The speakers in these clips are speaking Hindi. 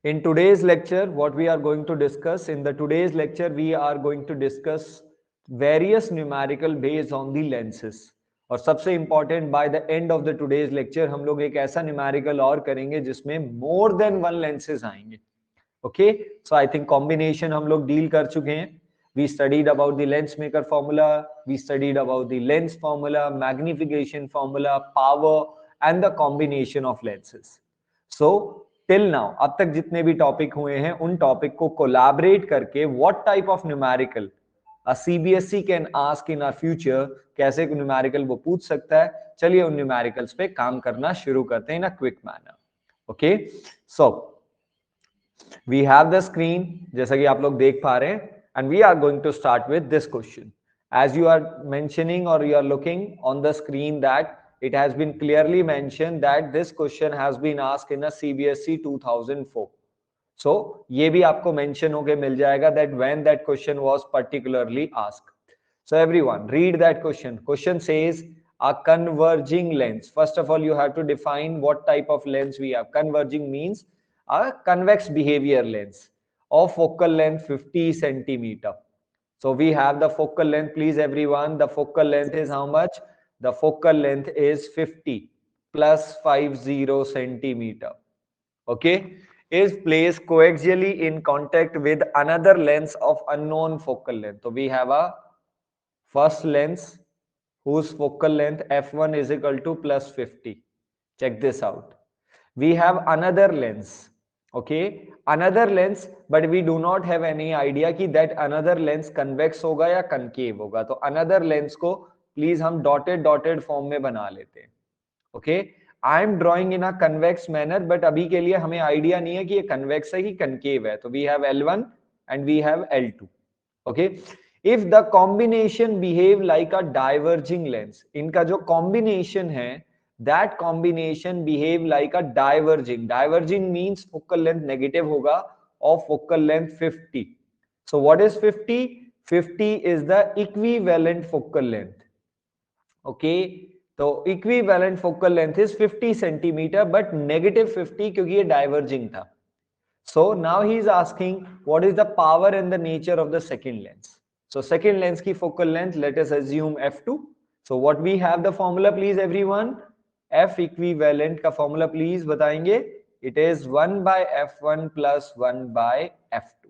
In today's lecture, what we are going to discuss, in the today's lecture, we are going to discuss various numerical based on the lenses. और सबसे important, by the end of the today's lecture, हम लोग एक ऐसा numerical और करेंगे जिसमें more than one lenses आएंगे. Okay, so I think combination हम लोग deal कर चुके हैं. We studied about the lens maker formula, we studied about the lens formula, magnification formula, power, and the combination of lenses. So till now अब तक जितने भी टॉपिक हुए हैं उन टॉपिक को कोलैबोरेट करके what type of numerical a CBSE can ask in a future, कैसे न्यूमेरिकल वो पूछ सकता है. चलिए उन न्यूमेरिकल्स पे काम करना शुरू करते हैं in a quick manner. Okay, so we have the screen जैसा कि आप लोग देख पा रहे हैं, and we are going to start with this question. As you are mentioning or you are looking on the screen that it has been clearly mentioned that this question has been asked in a CBSE 2004. So ये भी आपको mention होके मिल जाएगा that when that question was particularly asked. So everyone read that question. Question says a converging lens. First of all, you have to define what type of lens we have. Converging means a convex behavior lens of focal length 50 centimeter. So we have the focal length, please everyone, the focal length is how much? The focal length is 50 plus 50 centimeter. Okay, is placed coaxially in contact with another lens of unknown focal length. So we have a first lens whose focal length f1 is equal to plus 50. Check this out. We have another lens. Okay, another lens, but we do not have any idea कि that another lens convex होगा या concave होगा. तो another lens को please हम dotted form में बना लेते हैं. Okay, I am drawing in a convex manner, but अभी के लिए हमें idea नहीं है कि ये convex है कि concave है. तो we have L1 and we have L2. Okay, if the combination behave like a diverging lens, इनका जो combination है that combination behave like a diverging. Diverging means focal length negative होगा of focal length 50. So what is 50? 50 is the equivalent focal length. Okay, तो equivalent focal length is 50 centimeter but negative 50 क्योंकि ये diverging था. So now he is asking what is the power and the nature of the second lens. So second lens की focal length, let us assume f2. So what we have the formula, please everyone. F equivalent का formula please बताएंगे. It is 1 by f1 plus 1 by f2.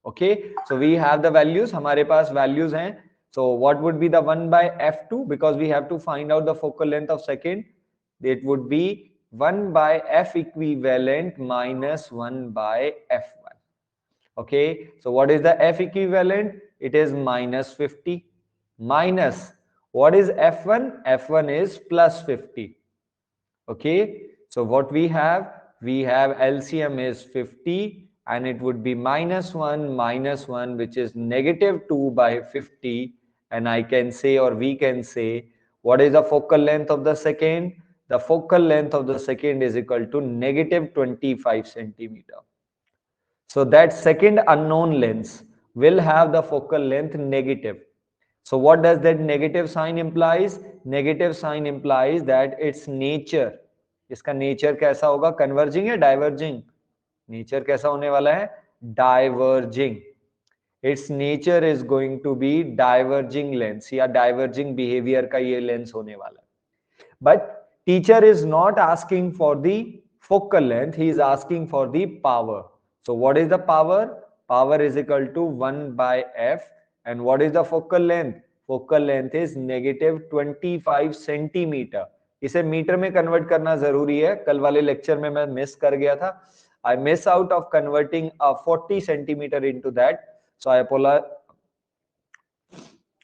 Okay, so we have the values, हमारे पास values हैं. So what would be the 1 by f2, because we have to find out the focal length of second. It would be 1 by f equivalent minus 1 by f1. Okay, so what is the f equivalent? It is minus 50 minus what is f1? F1 is plus 50. Okay, so what we have LCM is 50 and it would be minus 1 which is negative 2 by 50, and I can say, or we can say, what is the focal length of the second? The focal length of the second is equal to negative 25 centimeter. So that second unknown lens will have the focal length negative. So what does that negative sign implies? Negative sign implies that its nature, इसका nature कैसा होगा? Converging या diverging? Nature कैसा होने वाला है? Diverging. Its nature is going to be diverging lens या diverging behavior का ये lens होने वाला है. But teacher is not asking for the focal length, he is asking for the power. So what is the power? Power is equal to 1 by f, and what is the focal length? Focal length is negative 25 centimeter. इसे मीटर में कन्वर्ट करना जरूरी है. कल वाले लेक्चर में मैं मिस कर गया था. I miss out of converting a 40 centimeter into that. So I apologize.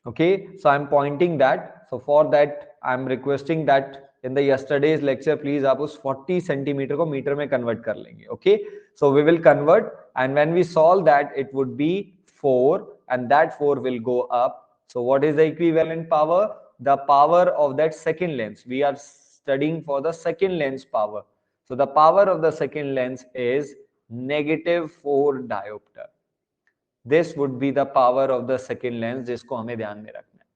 Okay, so I'm pointing that. So for that, I'm requesting that in the yesterday's lecture, please आप उस 40 centimeter को मीटर में convert कर लेंगे. Okay, so we will convert, and when we solve that, it would be 4, and that 4 will go up. So what is the equivalent power? The power of that second lens. We are studying for the second lens power. So the power of the second lens is negative 4 diopter. This would be the power of the second lens जिसको हमें ध्यान में रखना है.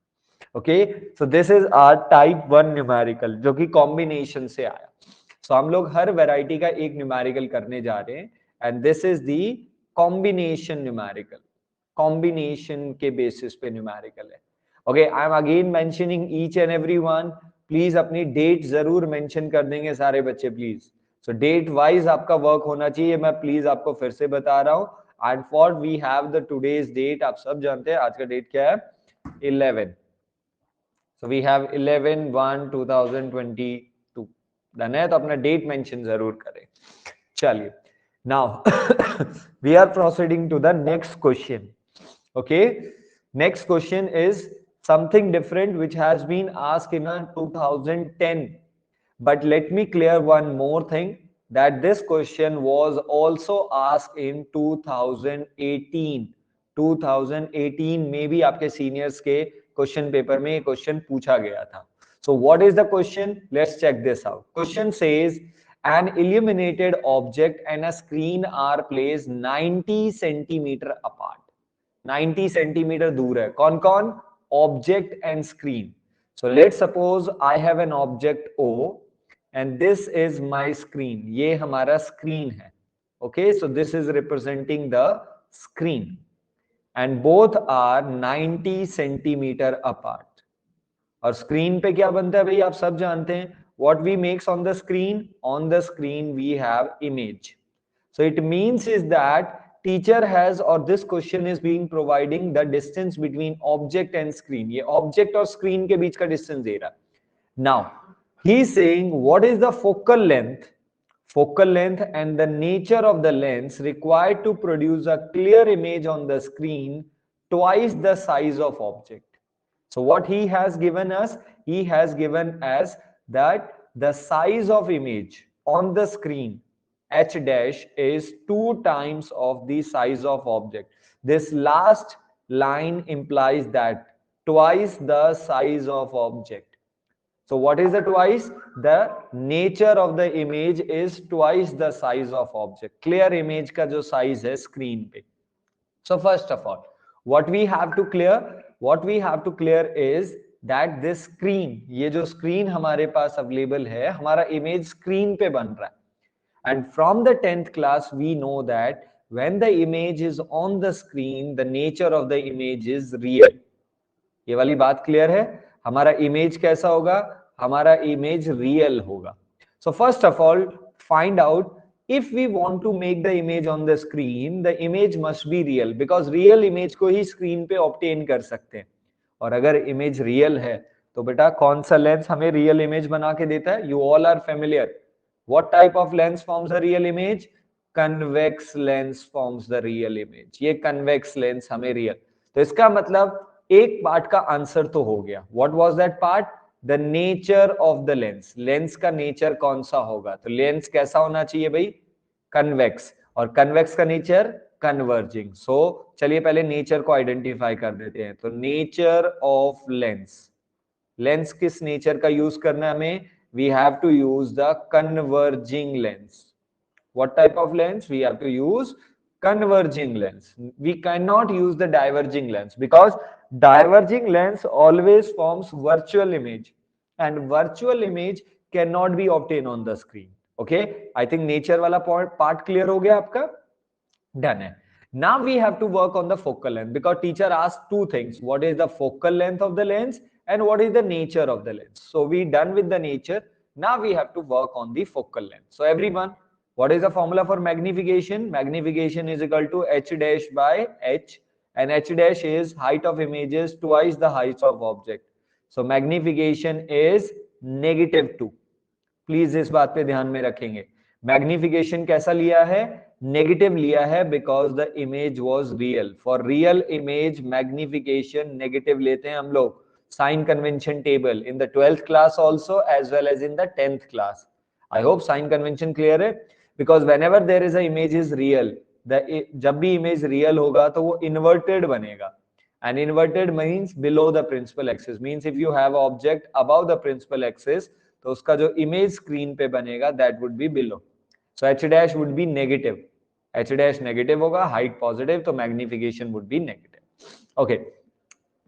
Okay, so this is our type 1 numerical जो कि combination से आया. So हम लोग हर variety का एक numerical करने जा रहे हैं, and this is the combination numerical. Combination के basis पे numerical है. Okay, I am again mentioning each and every one. Please अपनी date जरूर mention कर देंगे सारे बच्चे please. So date wise आपका work होना चाहिए, मैं please आपको फिर से बता रहा हूँ. And for we have the today's date, आप सब जानते हैं आज का date क्या है? 11. So we have 11/1/2022. डन है, तो अपना डेट मेंशन जरूर करें. चलिए, now we are proceeding to the next question. Okay, next question is something different which has been asked in 2010. But let me clear one more thing, that this question was also asked in 2018. 2018 में भी आपके सीनियर्स के क्वेश्चन पेपर में क्वेश्चन पूछा गया था. So what is the question? Let's check this out. Question says an illuminated object and a screen are placed 90 centimeter apart. 90 centimeter दूर है. कौन कौन? Object and screen. So let's suppose I have an object O and this is my screen. ये हमारा screen है. Okay, so this is representing the screen. And both are 90 centimeter apart. और स्क्रीन पे क्या बनता है भाई, आप सब जानते हैं. What we makes on the screen? On the screen we have image. So it means is that teacher has, or this question is being providing the distance between object and screen. ये object और screen के बीच का distance दे रहा. Now he is saying what is the focal length and the nature of the lens required to produce a clear image on the screen twice the size of object. So what he has given us, he has given as that the size of image on the screen h dash is 2 times of the size of object. This last line implies that twice the size of object. So what is the twice? The nature of the image is twice the size of object. Clear image का जो size है screen पे. So first of all, what we have to clear is that this screen, ये जो screen हमारे पास available है, हमारा image screen पे बन रहा है. And from the 10th class, we know that when the image is on the screen, the nature of the image is real. ये वाली बात clear है? हमारा image कैसा होगा? हमारा image real होगा. So first of all, find out if we want to make the image on the screen, the image must be real, because real image को ही screen पे obtain कर सकते हैं. और अगर image real है, तो बेटा कौन सा lens हमें real image बना के देता है? You all are familiar. What type of lens forms a real image? Convex lens forms the real image. ये convex lens हमें real. तो इसका मतलब एक पार्ट का आंसर तो हो गया. What was that part? The nature of the lens. Lens का नेचर कौन सा होगा? तो लेंस कैसा होना चाहिए भाई? कन्वेक्स. और कन्वेक्स का नेचर कन्वर्जिंग. सो चलिए पहले नेचर को आइडेंटिफाई कर देते हैं. तो नेचर ऑफ लेंस, लेंस किस नेचर का यूज करना है हमें? We have to use the converging lens. What type of lens? We have to use converging lens. We cannot use the diverging lens, because diverging lens always forms virtual image, and virtual image cannot be obtained on the screen. Okay, I think nature wala part clear ho gaya aapka. Done hai. Now we have to work on the focal length, because teacher asked two things: what is the focal length of the lens and what is the nature of the lens. So we done with the nature. Now we have to work on the focal length. So everyone, what is the formula for magnification? Magnification is equal to h dash by h, and h dash is height of images twice the height of object. So magnification is -2. Please इस बात पे ध्यान में रखेंगे. Magnification कैसा लिया है? Negative लिया है, because the image was real. For real image magnification negative लेते हैं हम लोग. Sign convention table in the 12th class also, as well as in the 10th class. I hope sign convention clear है. Because whenever there is a image is real, जब भी image real होगा तो वो inverted बनेगा. And inverted means below the principal axis. Means if you have object above the principal axis, तो उसका जो image screen पे बनेगा, that would be below. So h dash would be negative. H dash negative होगा, height positive, तो magnification would be negative. Okay.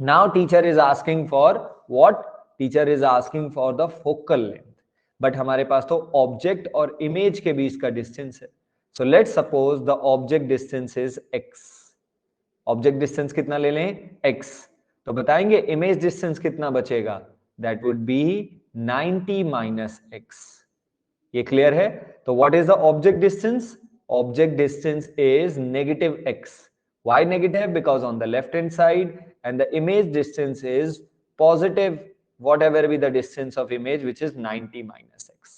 Now teacher is asking for what? Teacher is asking for the focal length. But हमारे पास तो object और image के बीच का distance है. So let's suppose the object distance is x. Object distance कितना ले लें x, तो बताएंगे इमेज डिस्टेंस कितना बचेगा, that would be 90 minus x. ये क्लियर है? तो what is the object distance? Object distance is negative x. Why negative? Because on the left hand side and the image distance is positive, whatever be the distance of image, which is 90 minus x.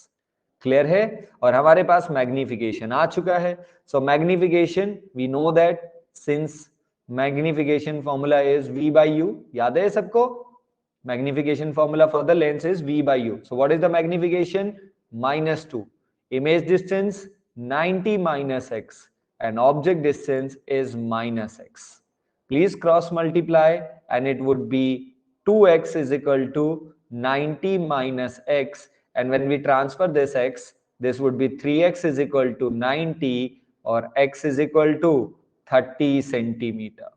Clear है? और हमारे पास मैग्निफिकेशन आ चुका है. So magnification we know that since magnification formula is v by u. याद है सबको? Magnification formula for the lens is v by u. So what is the magnification? -2. Image distance 90 minus x and object distance is minus x. Please cross multiply and it would be 2x is equal to 90 minus x, and when we transfer this x, this would be 3x is equal to 90 or x is equal to 30 centimeter.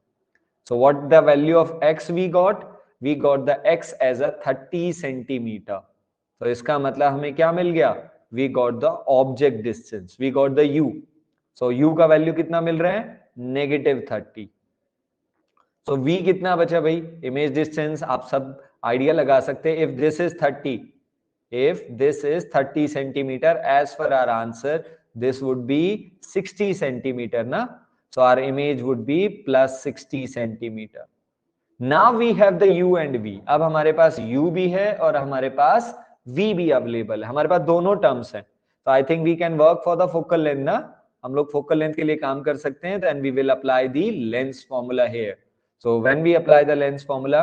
So what the value of x we got? We got the x as a 30 centimeter. So इसका मतलब हमें क्या मिल गया? We got the object distance. We got the u. So u का वैल्यू कितना मिल रहा है? -30. So v कितना बचा भाई? इमेज डिस्टेंस आप सब आइडिया लगा सकते हैं. If this is 30 centimeter, as per our answer, this would be 60 centimeter ना? So our image would be plus 60 centimeter. Now we have the u and v. अब हमारे पास u भी है और हमारे पास v भी अवेलेबल है. हमारे पास दोनों टर्म्स हैं. So I think we can work for the focal length ना? हम लोग focal length के लिए काम कर सकते हैं. Then we will apply the lens formula here. So when we apply the lens formula,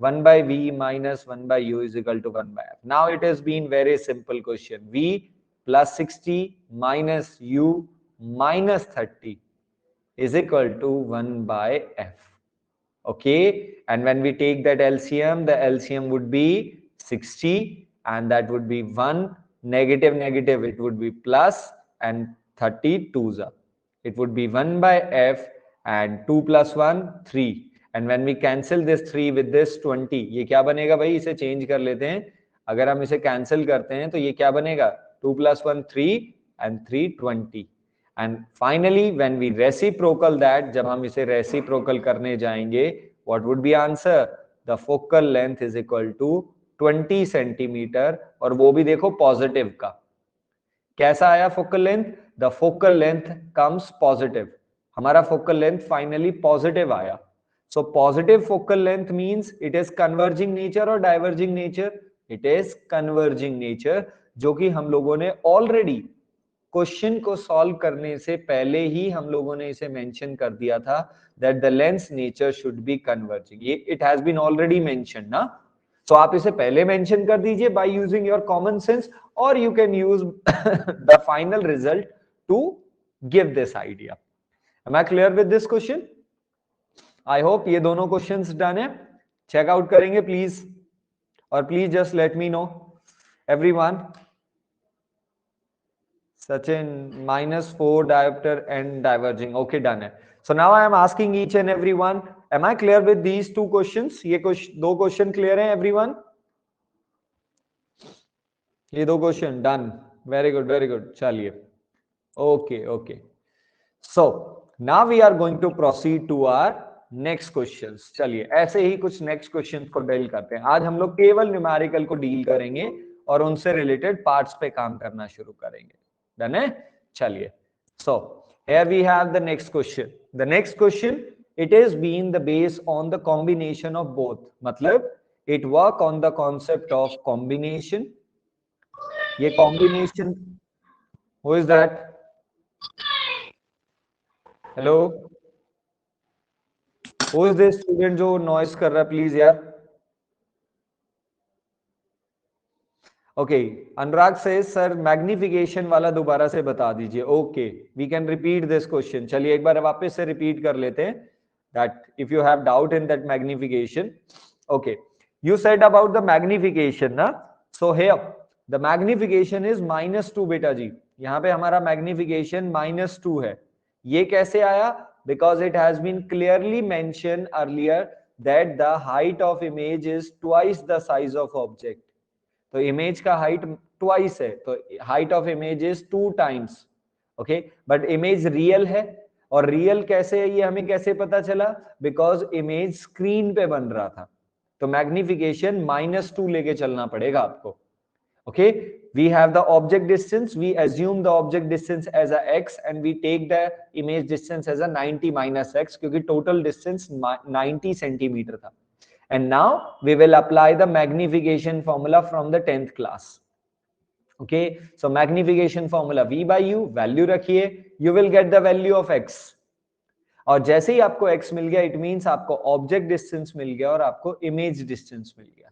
1 by v minus 1 by u is equal to 1 by f. Now it has been very simple question. v plus 60 minus u minus 30 is equal to 1 by f. Okay, and when we take that LCM, the LCM would be 60 and that would be 1, negative negative, it would be plus, and 32s up. It would be 1 by f and 2 plus 1, 3. And when we cancel this 3 with this 20, ये क्या बनेगा भाई? इसे चेंज कर लेते हैं. अगर हम इसे कैंसिल करते हैं तो ये क्या बनेगा? 2 plus 1, 3 and 3, 20. And finally when we reciprocal that, जब हम इसे reciprocal करने जाएंगे, what would be answer? The focal length is equal to 20 centimeter. और वो भी देखो पॉजिटिव का. कैसा आया focal length? The focal length comes positive. हमारा फोकल लेंथ फाइनली पॉजिटिव आया. So positive focal length means it is converging nature और diverging nature? It is converging nature, जो कि हम लोगों ने ऑलरेडी क्वेश्चन को सॉल्व करने से पहले ही हम लोगों ने इसे मेंशन कर दिया था, that the lens nature should be converging. ये it has been already mention ना. सो आप इसे पहले मेंशन कर दीजिए by using your common sense, और you can use the final result to give this idea. Am I clear with this question? I hope ये दोनों क्वेश्चंस डन है. चेकआउट करेंगे प्लीज, और please just let me know everyone. Sachin, -4 diopter and diverging. Okay, done है. So now I am asking each and everyone, am I clear with these two questions? ये दो क्वेश्चन क्लियर हैं everyone? ये दो question done. Very good, very good. चलिए. Okay, okay. So now we are going to proceed to our next questions. चलिए ऐसे ही कुछ next questions को डील करते हैं. आज हम लोग केवल न्यूमेरिकल को डील करेंगे और उनसे रिलेटेड पार्ट्स पे काम करना शुरू करेंगे. डन है? चलिए. So here we have the next question. The next question, it is being the base on the combination of both. मतलब it work on the concept of combination. ये combination, who is that? Hello, who is this student जो noise कर रहा है? Please यार. ओके, अनुराग से सर मैग्निफिकेशन वाला दोबारा से बता दीजिए. Okay, we can repeat this question. चलिए एक बार वापस से रिपीट कर लेते हैं. That if you have doubt in that magnification. Okay, you said about the magnification ना. So here the magnification is -2 बेटा जी. यहाँ पे हमारा मैग्निफिकेशन -2 है. ये कैसे आया? Because it has been clearly mention earlier that the height of image is twice the size of object. तो इमेज का हाइट ट्वाइस है, तो height of image is 2 times. Okay, but image real है, और रियल कैसे है ये हमें कैसे पता चला? बिकॉज इमेज स्क्रीन पे बन रहा था, तो मैग्निफिकेशन -2 लेके चलना पड़ेगा आपको। Okay, we have the object distance, we assume the object distance as a x and we take the image distance as a 90 minus x, क्योंकि total distance 90 centimeter था। And now we will apply the magnification formula from the 10th class. Okay, so magnification formula v by u, value रखिए, you will get the value of x, और जैसे ही आपको x मिल गया it means आपको object distance मिल गया और आपको image distance मिल गया।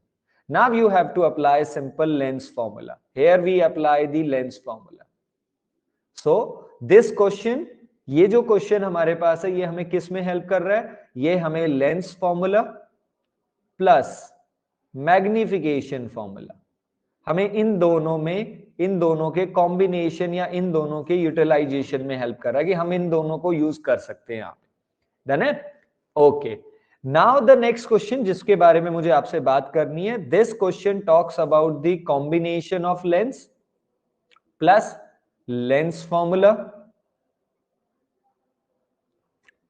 Now you have to apply simple lens formula. Here we apply the lens formula. So this question, ये जो क्वेश्चन हमारे पास है ये हमें किस में हेल्प कर रहा है? ये हमें lens formula plus magnification formula, हमें इन दोनों में, इन दोनों के कॉम्बिनेशन या इन दोनों के यूटिलाइजेशन में हेल्प कर रहा है कि हम इन दोनों को यूज कर सकते हैं यहाँ पे। डन है? Okay, now the next question जिसके बारे में मुझे आपसे बात करनी है, this question talks about the combination of lens plus lens formula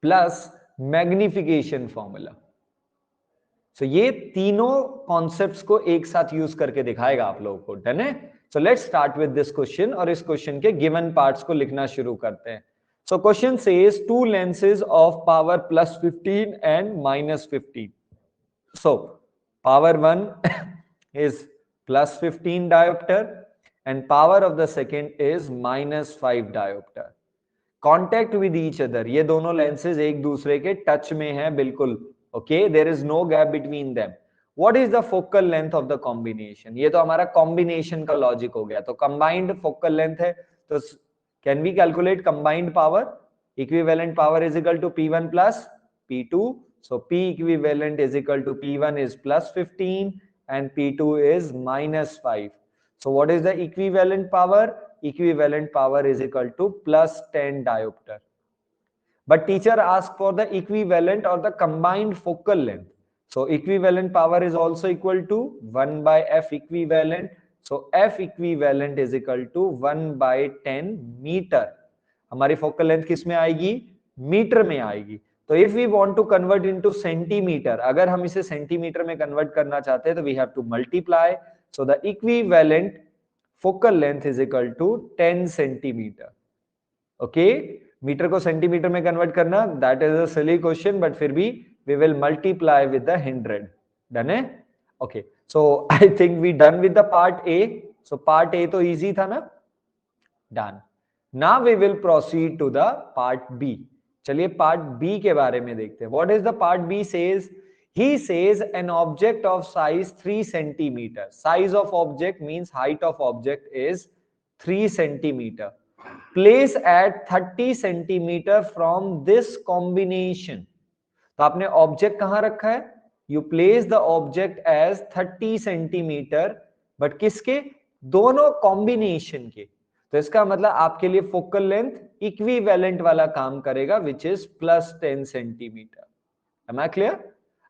plus magnification formula. So ये तीनों कॉन्सेप्ट्स को एक साथ यूज करके दिखाएगा आप लोगों को। डन है? So let's start with this question, और इस क्वेश्चन के गिवन पार्ट्स को लिखना शुरू करते हैं। So question says two lenses of power +15 and -15. So power 1 is +15 diopter and power of the second is -5 diopter. Contact with each other. ये दोनों lenses एक दूसरे के टच में हैं बिल्कुल। Okay, there is no gap between them. What is the focal length of the combination? ये तो हमारा combination का logic हो गया। तो combined focal length है, तो can we calculate combined power? Equivalent power is equal to P1 plus P2. So P equivalent is equal to P1 is +15 and P2 is -5. So what is the equivalent power? Equivalent power is equal to +10 diopter. But teacher asked for the equivalent or the combined focal length. So equivalent power is also equal to 1 by F equivalent. So F equivalent is equal to 1 by 10 meter. हमारी फोकल लेंथ किस में आएगी? मीटर में आएगी। तो if we want to convert into centimetre, अगर हम इसे सेंटीमीटर में कन्वर्ट करना चाहते हैं तो we have to multiply. So the equivalent focal length is equal to 10 centimetre. Okay, metre को सेंटीमीटर में कन्वर्ट करना, that is a silly question, but फिर भी we will multiply with the 100। Done है? Okay, so I think we done with the part A. So part A तो इजी था ना? Done. Now we will proceed to the part B. चलिए part B के बारे में देखते हैं। What is the part B says? He says an object of size 3 centimeter. Size of object means height of object is 3 centimeter. Place at 30 centimeter from this combination. तो आपने ऑब्जेक्ट कहां रखा है? You place the object as 30 centimeter, but किसके? दोनों कॉम्बिनेशन के। तो इसका मतलब आपके लिए फोकल लेंथ इक्विवेलेंट वाला काम करेगा, which is +10 centimetre. Am I clear?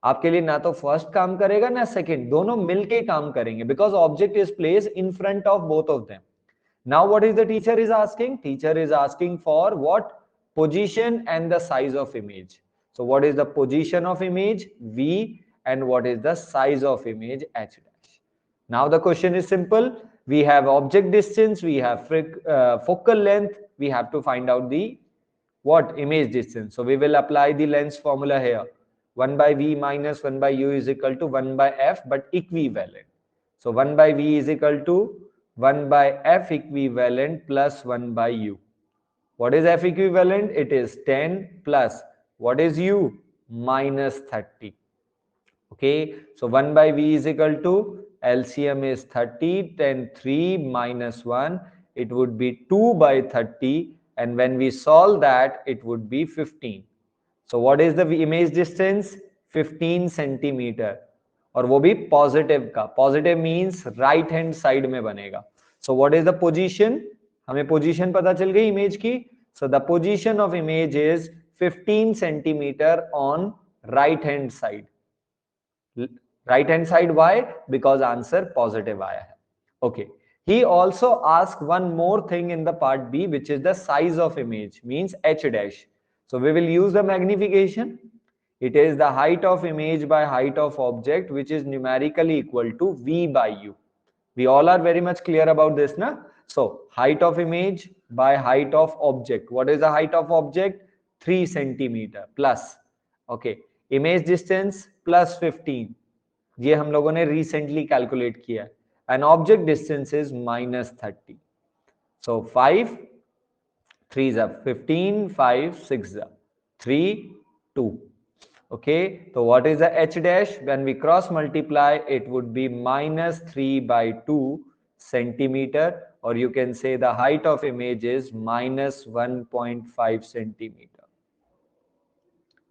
आपके लिए ना तो फर्स्ट काम करेगा ना सेकंड, दोनों मिलके काम करेंगे, because object is place in front of both of them. Now what is the teacher is asking? Teacher is asking for what? Position and the size of image. So what is the position of image? V, and what is the size of image? H dash. Now the question is simple. We have object distance, we have focal length, we have to find out the what? Image distance. So we will apply the lens formula here. 1 by V minus 1 by U is equal to 1 by F, but equivalent. So 1 by V is equal to 1 by F equivalent plus 1 by U. What is F equivalent? It is 10 plus what is U? Minus 30. Okay, so 1 by V is equal to LCM is 30, 10, 3 minus 1, it would be 2 by 30, and when we solve that, it would be 15. So what is the image distance? 15 centimeter, और वो भी पॉजिटिव का। Positive means right hand side में बनेगा। सो व्हाट इज द पोजीशन? हमें पोजीशन पता चल गई इमेज की। So the position of image is 15 centimetre on right hand side. Right hand side, why? Because answer positive आया है। Okay, He also asked one more thing in the part B, which is the size of image, means h dash. So we will use the magnification. It is the height of image by height of object, which is numerically equal to V by U. We all are very much clear about this, na? So height of image by height of object. What is the height of object? 3 centimeter plus. Okay. Image distance plus 15. ये हम लोगों ने recently calculate किया. And object distance is minus 30. So 5, 3 is 15, 5, 6 is 3, 2. Okay, so what is the h dash? When we cross multiply, it would be minus 3 by 2 centimeter, or you can say the height of image is minus 1.5 centimeter.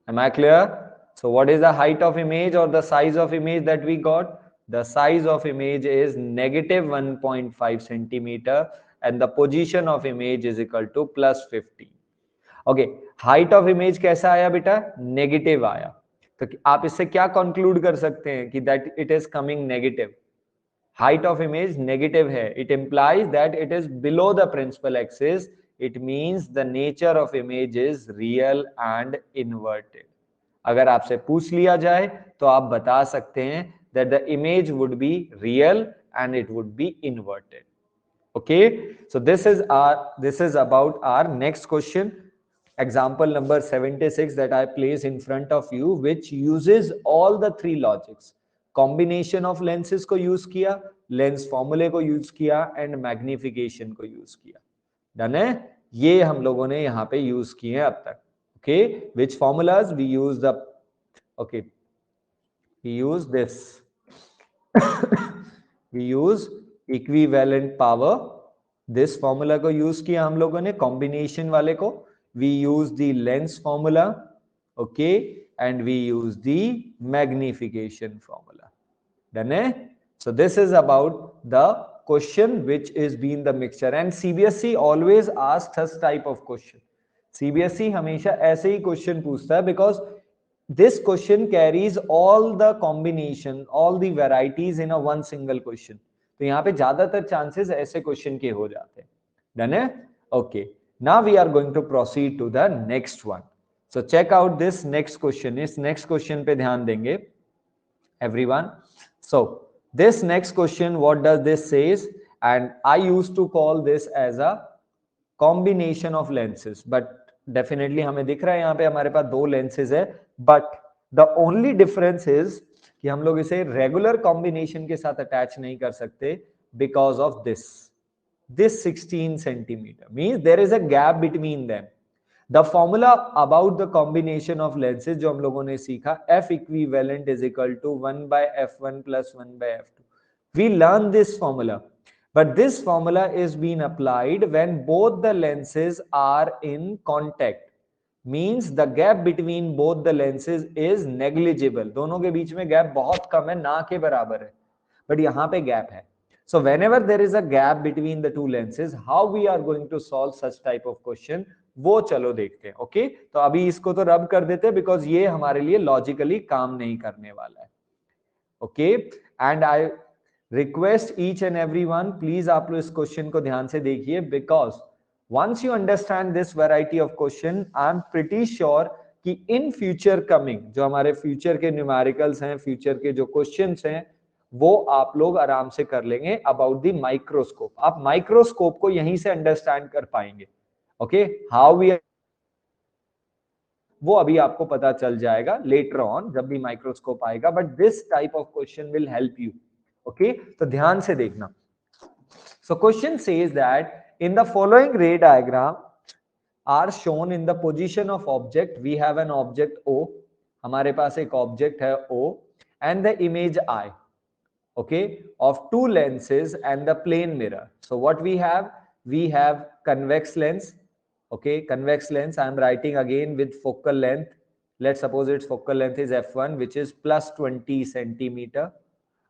Am I clear? So what is the height of image or the size of image that we got? The size of image is negative 1.5 centimeter and the position of image is equal to plus 50. Okay, height of image कैसा आया बेटा? नेगेटिव आया. तो आप इससे क्या कंक्लूड कर सकते हैं कि that it is coming negative. Height of image negative है. It implies that it is below the principal axis. It means the nature of image is real and inverted. अगर आपसे पूछ लिया जाए तो आप बता सकते हैं that the image would be real and it would be inverted. Okay, so this is about our next question. Example number 76 that I place in front of you, which uses all the three logics. Combination of lenses को use किया, lens formula को use किया, and magnification को use किया. Done है? ये हम लोगों ने यहाँ पे use किए हैं अब तक. Okay, which formulas we use the? Okay, we use this. We use equivalent power. This formula को यूज किया हम लोगों ने. कॉम्बिनेशन वाले को we use the lens formula. Okay, and we use the magnification formula. Done है? So this is about the question which is been the mixture. And CBSE always asks us type of question. CBSE हमेशा ऐसे ही क्वेश्चन पूछता है because this question carries all the combination, all the varieties in a one single question. तो यहाँ पे ज्यादातर चांसेस ऐसे क्वेश्चन के हो जाते हैं. डन है? Okay, now we are going to proceed to the next one. So check out this next question. इस नेक्स्ट क्वेश्चन पे ध्यान देंगे everyone. So this next question, what does this says? And I used to call this as a combination of lenses, but definitely हमें दिख रहा है यहाँ पे हमारे पास दो लेंसेज है. But the only difference is कि हम लोग इसे रेगुलर कॉम्बिनेशन के साथ अटैच नहीं कर सकते because of this 16 centimetre. Means there is a gap between them. The formula about the combination of lenses जो हम लोगों ने सीखा, F equivalent is equal to 1/f1 plus 1/f2. We learn this formula, but this formula is being applied when both the lenses are in contact. Means the gap between both the lenses is negligible. दोनों के बीच में गैप बहुत कम है, ना के बराबर है, बट यहाँ पे गैप है. So whenever there is a gap between the two lenses, how we are going to solve such type of question, वो चलो देखते हैं. ओके, तो अभी इसको तो रब कर देते हैं बिकॉज ये हमारे लिए लॉजिकली काम नहीं करने वाला है. Okay, and I request each and everyone, please आप लोग इस क्वेश्चन को ध्यान से देखिए because once you understand this variety of question, I am pretty sure कि in future coming जो हमारे future के numericals हैं, future के जो questions हैं, वो आप लोग आराम से कर लेंगे about the microscope. आप microscope को यहीं से understand कर पाएंगे. Okay, how we वो अभी आपको पता चल जाएगा later on जब भी microscope आएगा, but this type of question will help you. Okay, तो ध्यान से देखना. So question says that in the following ray diagram are shown in the position of object. We have an object O. हमारे पास एक object है O and the image I. Okay, of two lenses and the plane mirror. So what we have? We have convex lens. Okay, convex lens. I am writing again with focal length. Let's suppose its focal length is f1, which is plus 20 centimeter.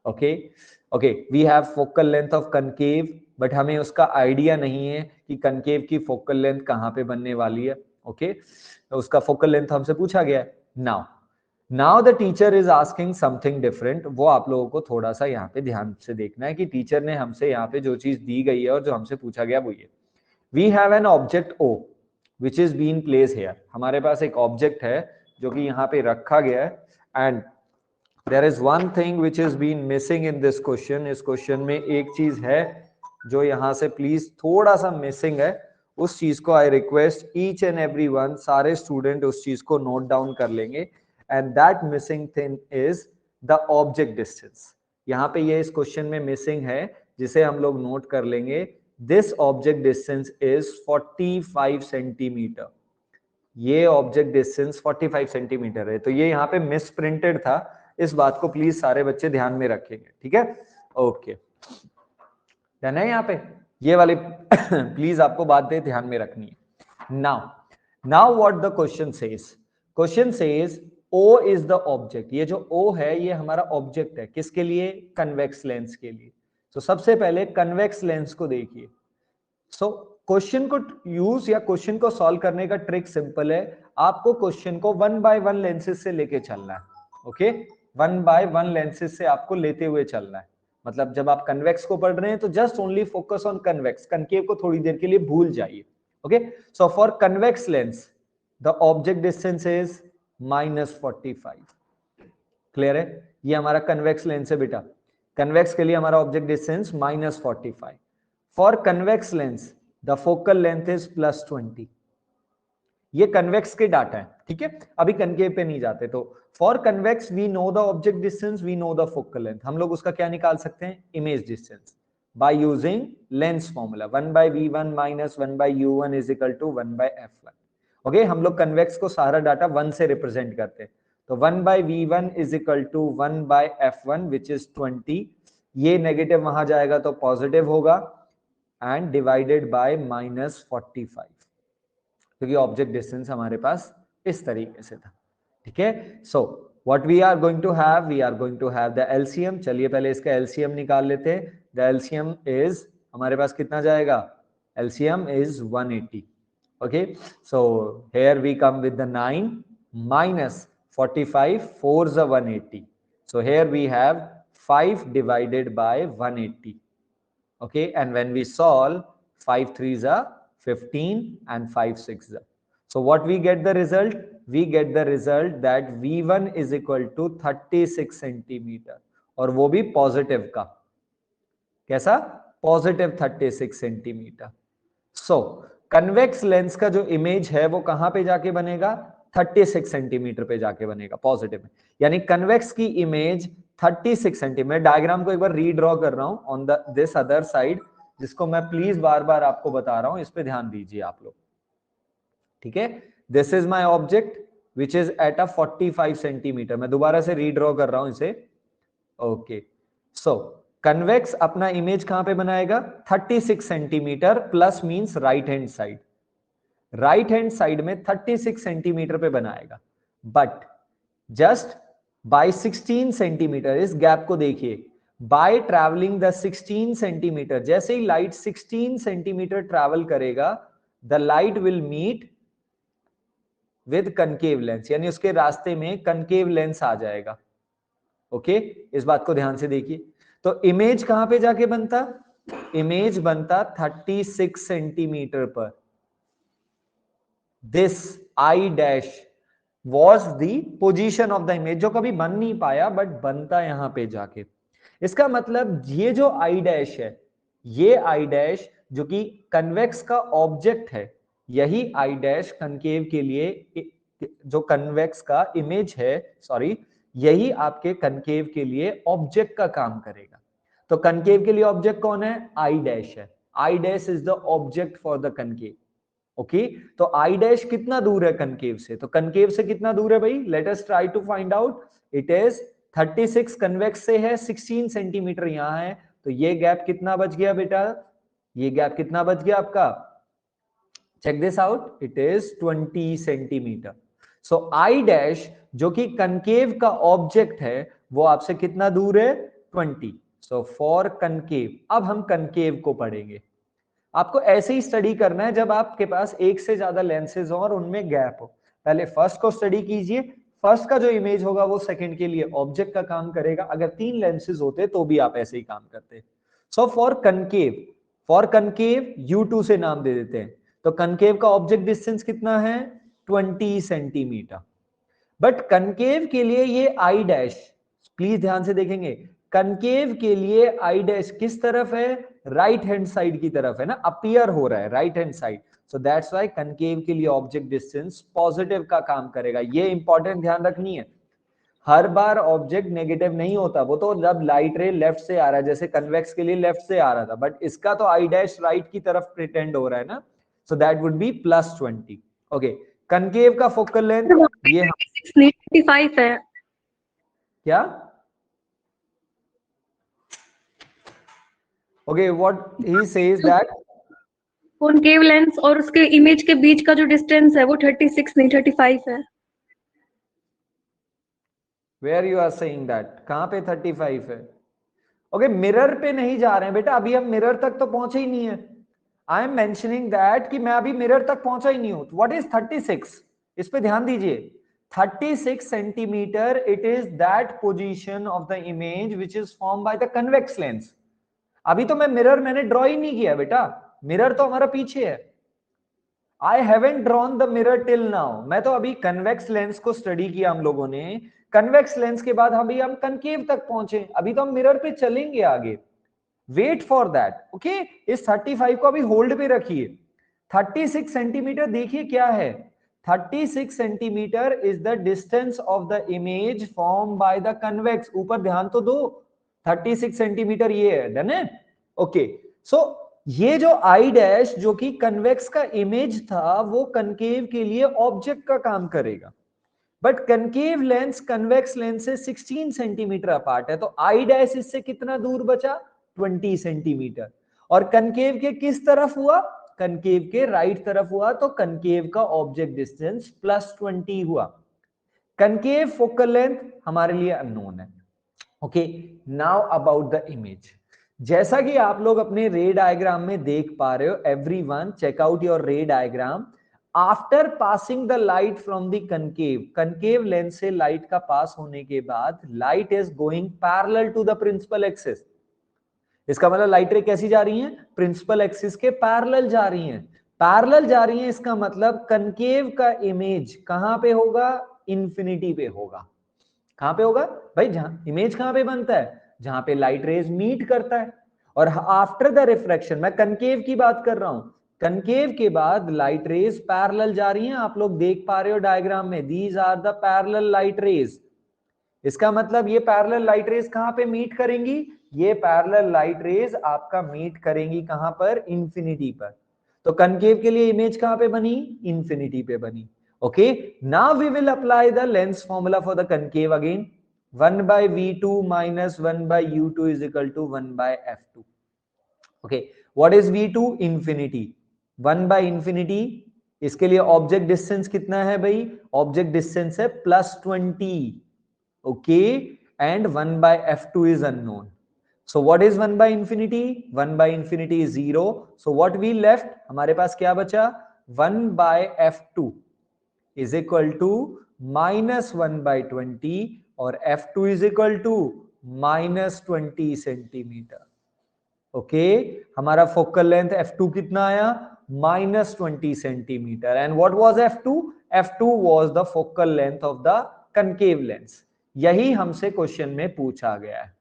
Okay, okay. We have focal length of concave. But हमें उसका आइडिया नहीं है कि कनकेव की फोकल लेंथ कहां पे बनने वाली है. ओके, तो उसका फोकल लेंथ हमसे पूछा गया है. Now now the teacher is asking something different. वो आप लोगों को थोड़ा सा यहाँ पे ध्यान से देखना है कि टीचर ने हमसे यहाँ पे जो चीज दी गई है और जो हमसे पूछा गया वो ये, we have an object O which is been place here. हमारे पास एक ऑब्जेक्ट है जो कि यहाँ पे रखा गया है, and there is one thing which is been missing in this question. इस क्वेश्चन में एक चीज है जो यहाँ से प्लीज थोड़ा सा मिसिंग है। उस चीज को I request each and every one, सारे स्टूडेंट उस चीज को नोट डाउन कर लेंगे, and that missing thing is the object distance. यहाँ पे ये इस क्वेश्चन में मिसिंग है जिसे हम लोग नोट कर लेंगे। This object distance is 45 centimetre. ये ऑब्जेक्ट डिस्टेंस 45 सेंटीमीटर है, तो ये यहाँ पे मिस प्रिंटेड था। इस बात को प्लीज सारे बच्चे ध्यान में रखेंगे, ठीक है? ओके, डन है यहाँ पे? ये वाली प्लीज आपको बातें ध्यान में रखनी है। Now what the question says? Question says O is the object. ये जो O है ये हमारा ऑब्जेक्ट है, किसके लिए? कन्वेक्स लेंस के लिए। तो सबसे पहले कन्वेक्स लेंस को देखिए। सो क्वेश्चन को यूज या क्वेश्चन को सॉल्व करने का ट्रिक सिंपल है। आपको क्वेश्चन को 1 बाय 1 लेंसेज से लेके चलना है। ओके, 1 बाय 1 लेंसेज से आपको लेते हुए चलना है। मतलब जब आप कन्वेक्स को पढ़ रहे हैं तो just only focus on convex, concave को थोड़ी देर के लिए भूल जाइए। Okay, so for convex lens the object distance is -45। Clear है? ये हमारा कन्वेक्स लेंस है बेटा। कन्वेक्स के लिए हमारा object distance -45। For convex lens the focal length is +20। ये कन्वेक्स के डाटा है, ठीक है? अभी कनकेव पे नहीं जाते। तो for convex we know the object distance, we know the focal length. हम लोग उसका क्या निकाल सकते हैं? Image distance by using lens formula 1/v1 - 1/u1 = 1/f1। Okay, हम लोग कन्वेक्स को सारा डाटा 1 से रिप्रेजेंट करते हैं। तो 1/v1 = 1/f1 विच इज 20। ये नेगेटिव वहां जाएगा तो पॉजिटिव होगा, एंड डिवाइडेड बाय -45, क्योंकि ऑब्जेक्ट डिस्टेंस हमारे पास इस तरीके से था, ठीक है? So what we are going to have, we are going to have the LCM. चलिए पहले इसका एलसीएम निकाल लेते हैं। द एलसीएम इज, हमारे पास कितना जाएगा? LCM is 180। Okay, so here we come with the 9 minus 45, 4 is 180. So here we have 5 divided by 180. Okay, and when we solve, 5 3s are 15 and 5 6s are. So what we get the result? We get the result that V1 is equal to 36 centimetre, और वो भी पॉजिटिव का। कैसा? Positive 36 centimetre. So convex lens का जो इमेज है वो कहां पे जाके बनेगा? 36 सेंटीमीटर पे जाके बनेगा, पॉजिटिव में। यानी कन्वेक्स की इमेज 36 सेंटीमीटर। डायग्राम को एक बार रीड्रॉ कर रहा हूं on the this other side, जिसको मैं प्लीज बार बार आपको बता रहा हूं, इस पे ध्यान दीजिए आप लोग, ठीक है? This is my object which is at a 45 centimetre. मैं दोबारा से रीड्रॉ कर रहा हूं इसे। ओके, सो कन्वेक्स अपना इमेज कहां पे बनाएगा? 36 centimetre plus means right hand side. Right hand side में 36 सेंटीमीटर पे बनाएगा, बट जस्ट बाय 16 सेंटीमीटर। इस गैप को देखिए, बाय ट्रैवलिंग द 16 सेंटीमीटर, जैसे ही लाइट 16 सेंटीमीटर ट्रैवल करेगा, the light will meet with concave lens, यानी उसके रास्ते में कनकेव लेंस आ जाएगा। ओके, इस बात को ध्यान से देखिए। तो इमेज कहां पे जाके बनता? इमेज बनता 36 सेंटीमीटर पर। This I dash was the position of the image, जो कभी बन नहीं पाया बट बनता यहां पे जाके। इसका मतलब ये जो आई डैश है, ये आई डैश जो कि कन्वेक्स का ऑब्जेक्ट है, यही आई डैश कनकेव के लिए, जो कन्वेक्स का इमेज है, सॉरी, यही आपके कनकेव के लिए ऑब्जेक्ट का काम करेगा। तो कनकेव के लिए ऑब्जेक्ट कौन है? आई डैश है। I dash is the object for the concave. Okay, तो आई डैश कितना दूर है कनकेव से? तो कनकेव से कितना दूर है भाई? Let us try to find out. It is 36 convex से है, 16 सेंटीमीटर यहां है, तो ये गैप कितना बच गया बेटा? ये गैप कितना बच गया आपका? Check this out, it is 20 centimetre. So I dash जो कि कनकेव का ऑब्जेक्ट है, वो आपसे कितना दूर है? 20। सो फॉर कनकेव, अब हम कनकेव को पढ़ेंगे। आपको ऐसे ही स्टडी करना है जब आपके पास एक से ज्यादा लेंसेज हो और उनमें गैप हो। पहले फर्स्ट को स्टडी कीजिए, फर्स्ट का जो इमेज होगा वो सेकंड के लिए ऑब्जेक्ट का काम करेगा। अगर 3 लेंसेज होते तो भी आप ऐसे ही काम करते। सो फॉर कनकेव U2 से नाम दे देते हैं। तो कनकेव का ऑब्जेक्ट डिस्टेंस कितना है? 20 सेंटीमीटर। बट कनकेव के लिए ये आई डैश, प्लीज ध्यान से देखेंगे, कनकेव के लिए आई डैश किस तरफ है? राइट हैंड साइड की तरफ है ना, अपीयर हो रहा है right hand side. So that's why concave के लिए ऑब्जेक्ट डिस्टेंस पॉजिटिव का काम करेगा। ये इंपॉर्टेंट ध्यान रखनी है, हर बार ऑब्जेक्ट नेगेटिव नहीं होता। वो तो जब लाइट रे लेफ्ट से आ रहा है, जैसे कन्वेक्स के लिए लेफ्ट से आ रहा था, बट इसका तो आई डैश राइट की तरफ प्रिटेंड हो रहा है ना, so that would be +20। Okay, concave का फोकल लेंथ ये 35 है। क्या? Okay, what he says that concave lens और उसके इमेज के बीच का जो डिस्टेंस है वो 36 नहीं 35 है। Where you are saying that, कहां पे 35 है? ओके, मिरर पे नहीं जा रहे हैं बेटा, अभी हम मिरर तक तो पहुंचे ही नहीं है। आई एम मेंशनिंग दैट कि मैं अभी मिरर तक पहुंचा ही नहीं हूं। What is 36? इस पे ध्यान दीजिए। 36 centimetre, it is that position of the image which is form by the convex lens. अभी तो मैंने ड्रॉ ही नहीं किया बेटा, मिरर तो हमारा पीछे है। I haven't drawn the mirror till now. मैं तो अभी कन्वेक्स लेंस को स्टडी किया हम लोगों ने। कन्वेक्स लेंस के बाद हम कनकेव तक पहुंचे, अभी तो हम मिरर पे चलेंगे आगे। Wait for that. ओके, इस 35 को अभी होल्ड पे रखिए। 36 सेंटीमीटर देखिए क्या है, 36 centimetre is the distance of the image form by the convex. ऊपर ध्यान तो दो, 36 सेंटीमीटर ये है, डन है? ओके, सो ये जो आई डैश जो कि कन्वेक्स का इमेज था, वो कनकेव के लिए ऑब्जेक्ट का काम करेगा। But concave lens convex lens से 16 सेंटीमीटर अपार्ट है, तो आई डैश इससे कितना दूर बचा? 20 सेंटीमीटर। और कनकेव के किस तरफ हुआ? कनकेव के राइट तरफ हुआ, तो कनकेव का ऑब्जेक्ट डिस्टेंस +20 हुआ। कनकेव फोकल लेंथ हमारे लिए अननोन है। Okay, now about the image. जैसा कि आप लोग अपने रे डायग्राम में देख पा रहे हो, everyone check out your ray diagram. After passing the light from the concave lens से लाइट का पास होने के बाद light is going parallel to the principal axis. इसका मतलब लाइट रे कैसी जा रही है? प्रिंसिपल एक्सिस के पैरेलल जा रही है। पैरेलल जा रही है, इसका मतलब कनकेव का इमेज कहां पे होगा? इंफिनिटी पे होगा। कहां पे होगा भाई? जहां इमेज कहां पे बनता है? जहां पे लाइट रेज मीट करता है। और आफ्टर द रिफ्रैक्शन, मैं कनकेव की बात कर रहा हूं, कनकेव के बाद लाइट रेज पैरेलल जा रही हैं। आप लोग देख पा रहे हो डायग्राम में, these are the parallel light rays. इसका मतलब ये पैरेलल लाइट रेज कहां पे मीट करेंगी? ये पैरेलल लाइट रेज आपका मीट करेंगी कहां पर? इंफिनिटी पर। तो कनकेव के लिए इमेज कहां पे बनी? इंफिनिटी पे बनी। Okay, now we will apply the lens formula for the concave again. 1 by V2 minus 1 by U2 is equal to 1 by F2. Okay, what is V2? Infinity. 1 by infinity, इसके लिए ऑब्जेक्ट डिस्टेंस कितना है भाई? ऑब्जेक्ट डिस्टेंस है +20. Okay, and 1 by F2 is unknown. So what is 1 by infinity? 1 by infinity is 0. So what we left? हमारे पास क्या बचा? 1 by F2 is equal to -1 by 20 और F2 is equal to -20 centimetre. Okay, हमारा फोकल लेंथ F2 कितना आया? -20 centimetre. And what was F2? F2 was the focal length of the concave lens. यही हमसे क्वेश्चन में पूछा गया है,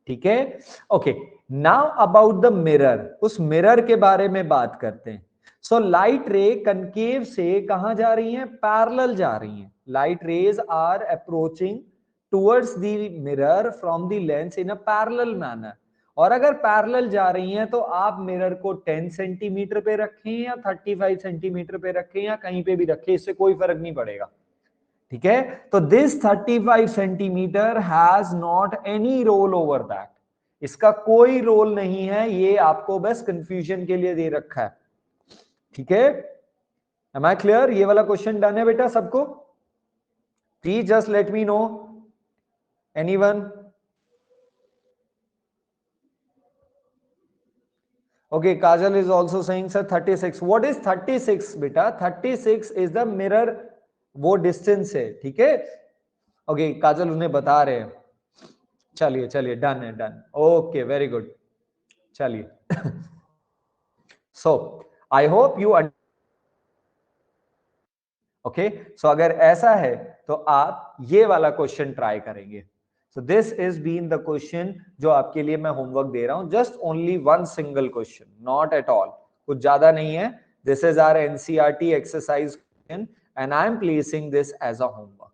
ठीक है? Okay, now about the mirror, उस मिरर के बारे में बात करते हैं। सो लाइट रे कनकेव से कहां जा रही हैं? पैरेलल जा रही हैं। Light rays are approaching towards the mirror from the lens in a parallel manner. और अगर पैरेलल जा रही हैं तो आप मिरर को 10 सेंटीमीटर पे रखें या 35 सेंटीमीटर पे रखें या कहीं पे भी रखें, इससे कोई फर्क नहीं पड़ेगा, ठीक है? तो this 35 centimetre has not any roll over that. इसका कोई रोल नहीं है, ये आपको बस कंफ्यूजन के लिए दे रखा है, ठीक है? Am I clear? ये वाला क्वेश्चन डन है बेटा सबको? Please just let me know, anyone? Okay, Kajal is also saying, sir, 36. What is 36, beta? 36 is the mirror. वो डिस्टेंस है, ठीक है। ओके काजल उन्हें बता रहे हैं, चलिए चलिए डन है, डन, ओके वेरी गुड, चलिए। So I hope you, okay so अगर ऐसा है तो आप ये वाला क्वेश्चन ट्राई करेंगे। So this is been the question जो आपके लिए मैं होमवर्क दे रहा हूं, just only one single question, not at all, कुछ ज्यादा नहीं है। This is our NCERT exercise question and I am placing this as a homework.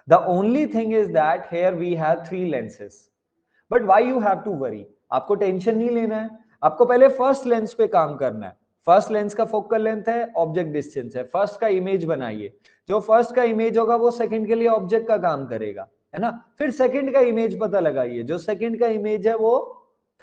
The only thing is that here we have 3 lenses, but why you have to worry, आपको टेंशन नहीं लेना है, आपको पहले फर्स्ट लेंस पे काम करना है। फर्स्ट लेंस का फोकल लेंथ है, ऑब्जेक्ट डिस्टेंस है, फर्स्ट का इमेज बनाइए, जो फर्स्ट का इमेज होगा वो सेकंड के लिए ऑब्जेक्ट का काम करेगा, है ना। फिर सेकंड का इमेज पता लगाइए, जो सेकंड का इमेज है वो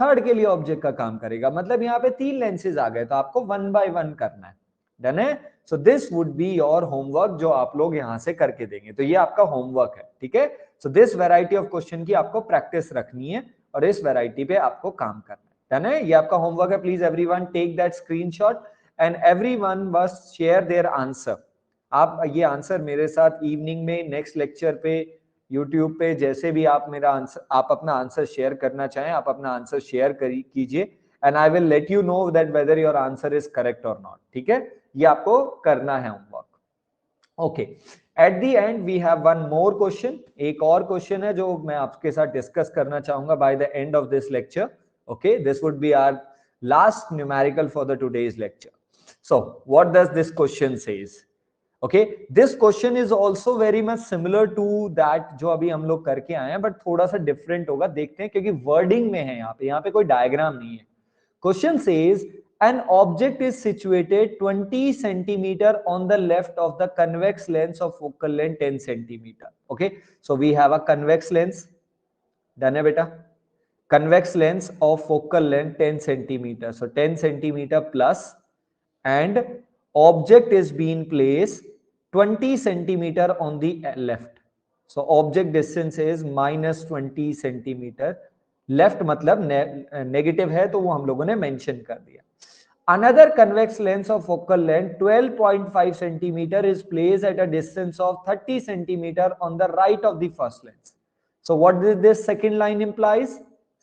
थर्ड के लिए ऑब्जेक्ट का काम करेगा। मतलब यहाँ पे 3 लेंसेज आ गए, तो आपको 1 बाय 1 करना है, डन है। So this would be your homework जो आप लोग यहां से करके देंगे, तो ये आपका होमवर्क है, ठीक है। So this variety of question की आपको प्रैक्टिस रखनी है और इस वैरायटी पे आपको काम करना है, डन है। ये आपका होमवर्क है, please everyone take that screenshot and everyone must share their answer. आप ये आंसर मेरे साथ इवनिंग में नेक्स्ट लेक्चर पे यूट्यूब पे जैसे भी आप मेरा आंसर, आप अपना आंसर शेयर करना चाहें, आप अपना आंसर शेयर कीजिए and I will let you know that whether your answer is correct और नॉट, ठीक है। ये आपको करना है homework. Okay at the end we have one more question, एक और क्वेश्चन है जो मैं आपके साथ डिस्कस करना चाहूंगा by the end of this lecture. Okay this would be our last numerical for the today's lecture. So what does this question says? Okay this question is also very much similar to that जो अभी हम लोग करके आए हैं, बट थोड़ा सा डिफरेंट होगा, देखते हैं, क्योंकि वर्डिंग में है यहाँ पे कोई डायग्राम नहीं है। Question says an object is situated 20 centimeter on the left of the convex lens of focal length 10 centimeter. Okay, so we have a convex lens, done hai beta, convex lens of focal length 10 centimeter, so 10 centimeter plus, and object is being placed 20 centimeter on the left, so object distance is minus 20 centimeter, left मतलब नेगेटिव है तो वो हम लोगों ने मेंशन कर दिया। Another convex lens of focal length 12.5 centimeter is placed at a distance of 30 centimeter on the right of the first lens. So what did this second line implies?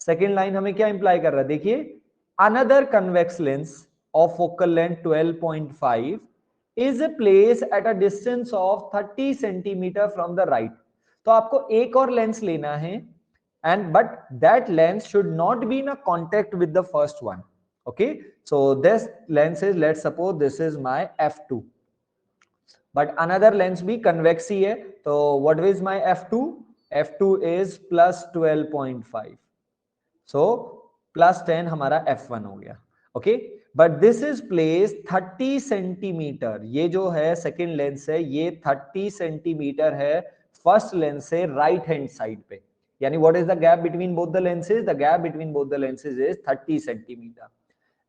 Second line हमें क्या imply कर रहा है? देखिए, another convex lens of focal length 12.5 is placed at a distance of 30 centimeter from the right. तो आपको एक और लेंस लेना है, and but that lens should not be in a contact with the first one. Okay, so this lens is, let's suppose this is my f2, but another lens bhi convex hi hai, so what is my f2? F2 is plus 12.5, so plus 10 हमारा f1 हो गया। okay, but this is placed 30 centimetre, ये जो है सेकेंड लेंस है ये 30 सेंटीमीटर है फर्स्ट लेंस से राइट हैंड साइड पे, yani what is the gap between both the lenses? The gap between both the lenses is 30 centimeter.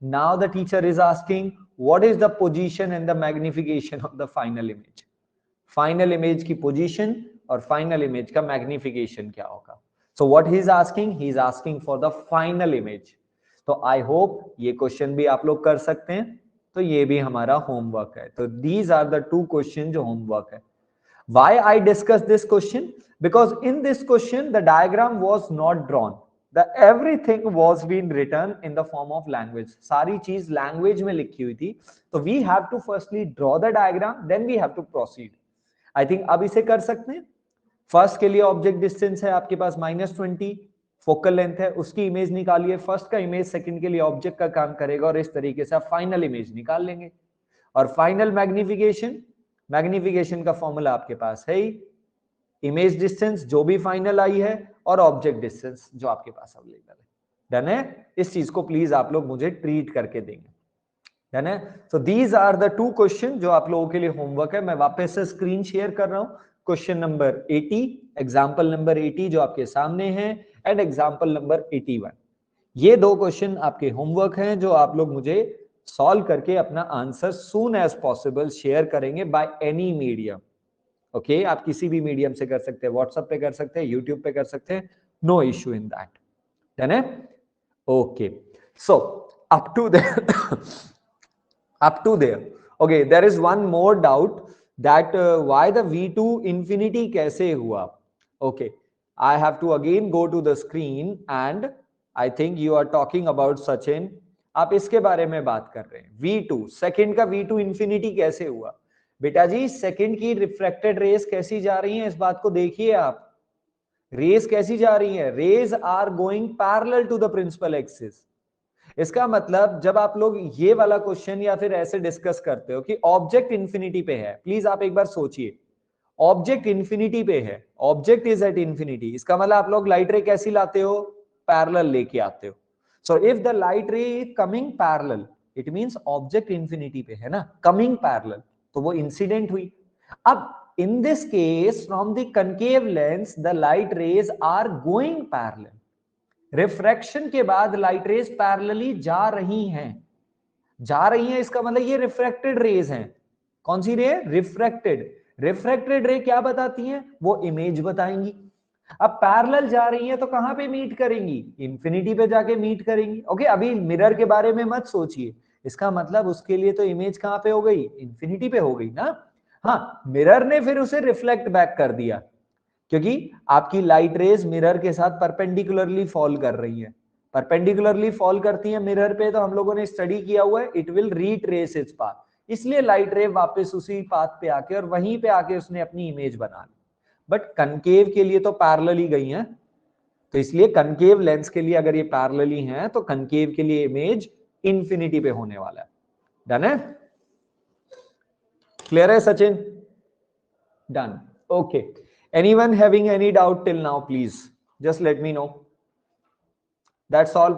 Now the teacher is asking what is the position and the magnification of the final image. Final image की position और final image का magnification क्या होगा? So what he is asking? He is asking for the final image. तो I hope ये क्वेश्चन भी आप लोग कर सकते हैं, तो ये भी हमारा होमवर्क है। तो these are the 2 क्वेश्चन जो होमवर्क है। Why I discuss this question? Because in this question the diagram was not drawn, the everything was being written in the form of language, सारी चीज language में लिखी हुई थी, तो we have to firstly draw the diagram, then we have to proceed. I think अब इसे कर सकते हैं। फर्स्ट के लिए ऑब्जेक्ट डिस्टेंस है आपके पास -20, फोकल लेंथ है, उसकी इमेज निकालिए, फर्स्ट का इमेज सेकंड के लिए ऑब्जेक्ट का काम करेगा और इस तरीके से आप फाइनल इमेज निकाल लेंगे। और फाइनल मैग्निफिकेशन, मैग्निफिकेशन का फॉर्मूला आपके पास है ही, इमेज डिस्टेंस जो भी फाइनल आई है और ऑब्जेक्ट डिस्टेंस जो आपके पास अवेलेबल है, डन है। इस चीज को प्लीज आप लोग मुझे ट्रीट करके देंगे, डन है। So these are the 2 question जो आप लोगों के लिए होमवर्क है। मैं वापस से स्क्रीन शेयर कर रहा हूं, क्वेश्चन नंबर 80, एग्जाम्पल नंबर 80 जो आपके सामने है, एंड एग्जाम्पल नंबर 81। ये 2 क्वेश्चन आपके होमवर्क हैं जो आप लोग मुझे सॉल्व करके अपना answer soon as possible share करेंगे बाय एनी मीडियम। ओके, आप किसी भी मीडियम से कर सकते हैं, व्हाट्सएप पे कर सकते हैं, यूट्यूब पे कर सकते हैं, no issue in that, done है। Okay, so up to there, up to there. Okay, there is one more doubt that why the V2 infinity कैसे हुआ. Okay, I have to again go to the screen and I think you are talking about Sachin. आप इसके बारे में बात कर रहे हैं. V2 सेकंड का V2 infinity कैसे हुआ. बेटा जी सेकंड की रिफ्रैक्टेड रेस कैसी जा रही है, इस बात को देखिए आप. रेस कैसी जा रही है, rays are going parallel to the principal axis. इसका मतलब जब आप लोग ये वाला क्वेश्चन या फिर ऐसे डिस्कस करते हो कि ऑब्जेक्ट इंफिनिटी पे है, प्लीज आप एक बार सोचिए, ऑब्जेक्ट इंफिनिटी पे है, ऑब्जेक्ट इज एट इंफिनिटी, इसका मतलब आप लोग लाइट रे कैसी लाते हो, पैरेलल लेके आते हो. सो इफ द लाइट रे is coming parallel, it means object infinity पे है ना, कमिंग पैरेलल, तो वो इंसिडेंट हुई. अब in this case from the concave lens the light rays are going parallel. Refraction के बाद लाइट रेज पैरेलली जा रही हैं, इसका मतलब ये रिफ्रैक्टेड रेज हैं. कौन सी रे, रिफ्रैक्टेड रे क्या बताती हैं, वो इमेज बताएंगी. अब पैरेलल जा रही है तो कहां पे मीट करेंगी, इंफिनिटी पे जाके मीट करेंगी. ओके, अभी मिरर के बारे में मत सोचिए, इसका मतलब उसके लिए तो इमेज कहां पे हो गई, इंफिनिटी पे हो गई ना. हाँ, मिरर ने फिर उसे रिफ्लेक्ट बैक कर दिया, क्योंकि आपकी लाइट रेज मिरर के साथ परपेंडिकुलरली फॉल कर रही है. परपेंडिकुलरली फॉल करती है मिरर पे, तो हम लोगों ने स्टडी किया हुआ है, it will retrace its path. इसलिए लाइट रे वापस उसी पाथ पे आके और वहीं पे आके उसने अपनी इमेज बना ली. बट कनकेव के लिए तो पैरेलल ही गई हैं, तो इसलिए कनकेव लेंस के लिए अगर ये पैरेलल ही हैं तो कनकेव के लिए इमेज इंफिनिटी पे होने वाला है. डन है, क्लियर है Sachin, done. Okay, anyone having any doubt till now, please just let me know. That's all.